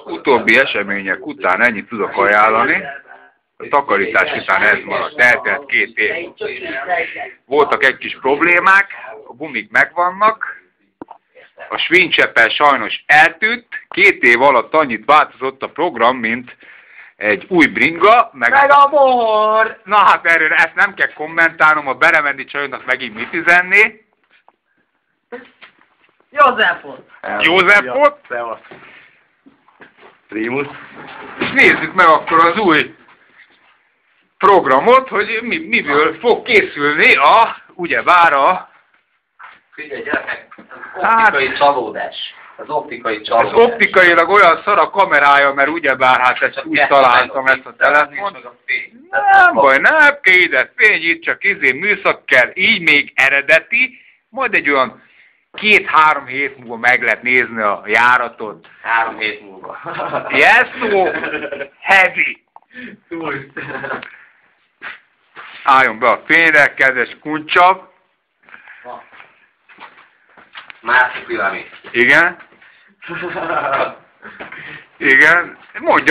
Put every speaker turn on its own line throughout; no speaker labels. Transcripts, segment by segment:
Utóbbi események után ennyit tudok ajánlani. A takarítás után ez maradt, eltelt 2 év. Voltak egy kis problémák, a gumik megvannak, a svincseppel sajnos eltűnt, 2 év alatt annyit változott a program, mint egy új bringa, meg
a mohor!
Na hát erről ezt nem kell kommentálnom, a Beremendi csajnak megint mit üzenni.
Józsefot!
Józsefot?
Szevasz. Primus.
És nézzük meg akkor az új programot, hogy miből fog készülni ugyebár a...
Figyelj gyerekek, optikai csalódás. Az optikai csalódás.
Ez optikailag olyan szar a kamerája, mert ugyebár hát ezt úgy találtam ezt a telefont. Nem baj, nem kell ide fény, itt csak műszak kell, így még eredeti, majd egy olyan 2-3 hét múlva meg lehet nézni a járatot.
3 hét múlva.
Yes, so heavy. Álljon be a fényre, kedves kuncsav.
Másik piramid.
Igen. Igen.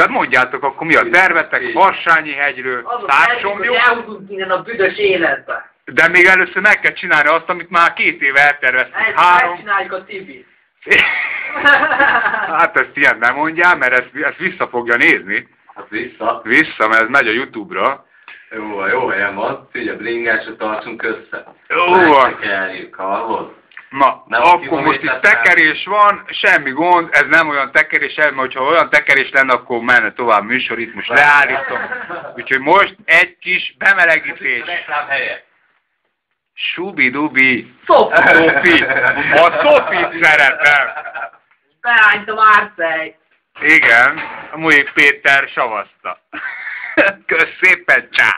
Mondjátok akkor mi a tervetek, Barsányi hegyről, Társomjó.
Elhúzunk innen a büdös életbe.
De még először meg kell csinálni azt, amit már 2 éve elterveztünk.
Megcsináljuk a Tibit.
Hát ezt ilyen nem mondjál, mert ezt vissza fogja nézni.
Hát vissza.
Vissza, mert ez megy a YouTube-ra.
Jó helyen van. Figyelj, bringásra tartsunk össze.
Jó.
Megtekerjük, hallod?
Na, akkor most itt tekerés van, semmi gond, ez nem olyan tekerés, mert hogyha olyan tekerés lenne, akkor menne tovább műsor, itt most leállítom. Úgyhogy most egy kis bemelegítés. Subi-dubi. Szofi. A Sofit szeretem.
Beállít a Márcej.
Igen, a Mújék Péter savazta. Kösz szépen, csá!